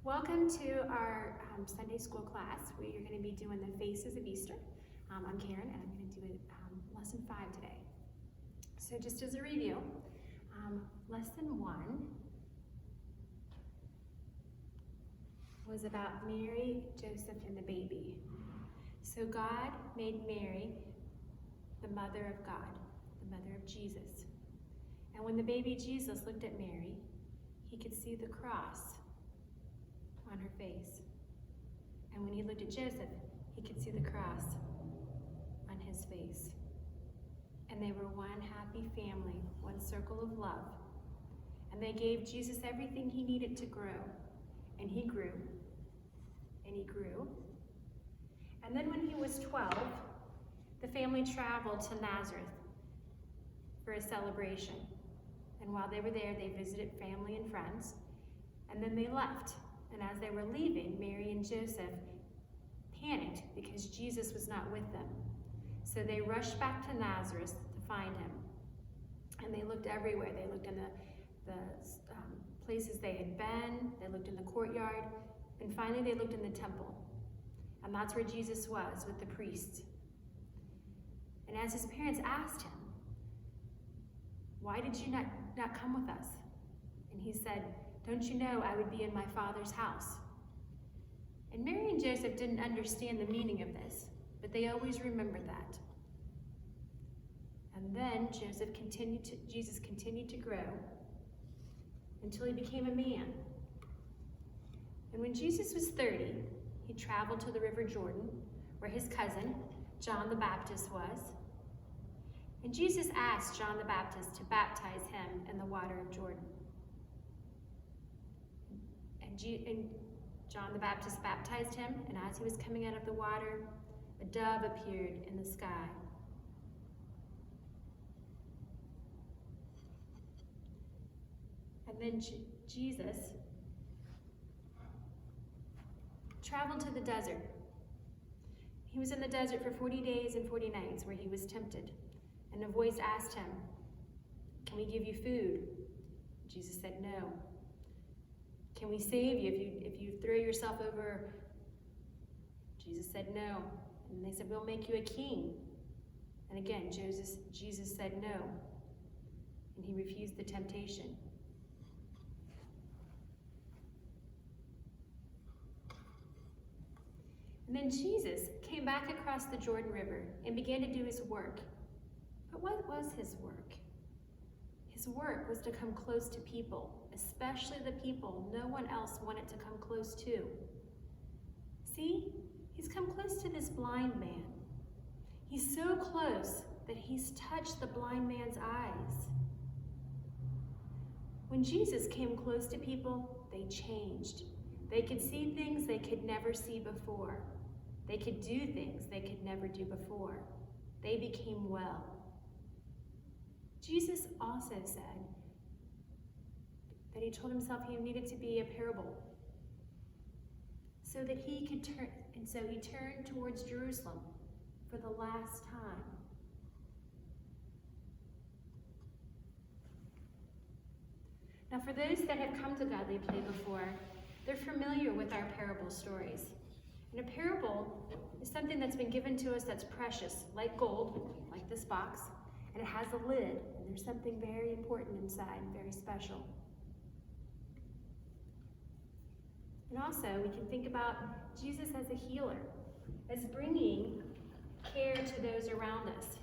Welcome to our Sunday school class where you're going to be doing the Faces of Easter. I'm Karen and I'm going to do lesson 5 today. So just as a review, lesson 1 was about Mary, Joseph, and the baby. So God made Mary the mother of God, the mother of Jesus. And when the baby Jesus looked at Mary, he could see the cross on her face. And when he looked at Joseph, he could see the cross on his face. And they were one happy family, one circle of love. And they gave Jesus everything he needed to grow. And he grew. And he grew. And then when he was 12, the family traveled to Nazareth for a celebration. And while they were there, they visited family and friends. And then they left. And as they were leaving, Mary and Joseph panicked because Jesus was not with them. So they rushed back to Nazareth to find him. And they looked everywhere. They looked in the places they had been. They looked in the courtyard. And finally, they looked in the temple. And that's where Jesus was with the priests. And as his parents asked him, "Why did you not come with us?" And he said, "Don't you know I would be in my Father's house?" And Mary and Joseph didn't understand the meaning of this, but they always remembered that. And then Jesus continued to grow until he became a man. And when Jesus was 30, he traveled to the River Jordan, where his cousin, John the Baptist, was. And Jesus asked John the Baptist to baptize him in the water of Jordan. And John the Baptist baptized him, and as he was coming out of the water, a dove appeared in the sky. And then Jesus traveled to the desert. He was in the desert for 40 days and 40 nights where he was tempted. And a voice asked him, "Can we give you food?" Jesus said, "No." "Can we save you if you throw yourself over?" Jesus said, "No." And they said, "We'll make you a king." And again, Jesus said no. And he refused the temptation. And then Jesus came back across the Jordan River and began to do his work. But what was his work? His work was to come close to people, especially the people no one else wanted to come close to. See, he's come close to this blind man. He's so close that he's touched the blind man's eyes. When Jesus came close to people, they changed. They could see things they could never see before. They could do things they could never do before. They became well. Jesus also said that he told himself he needed to be a parable so that he could turn, and so he turned towards Jerusalem for the last time. Now, for those that have come to Godly Play before, they're familiar with our parable stories. And a parable is something that's been given to us that's precious, like gold, like this box, and it has a lid, and there's something very important inside, very special. And also, we can think about Jesus as a healer, as bringing care to those around us.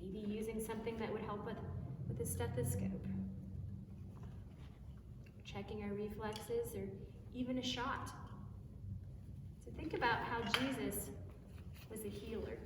Maybe using something that would help with a stethoscope, checking our reflexes, or even a shot. So think about how Jesus was a healer.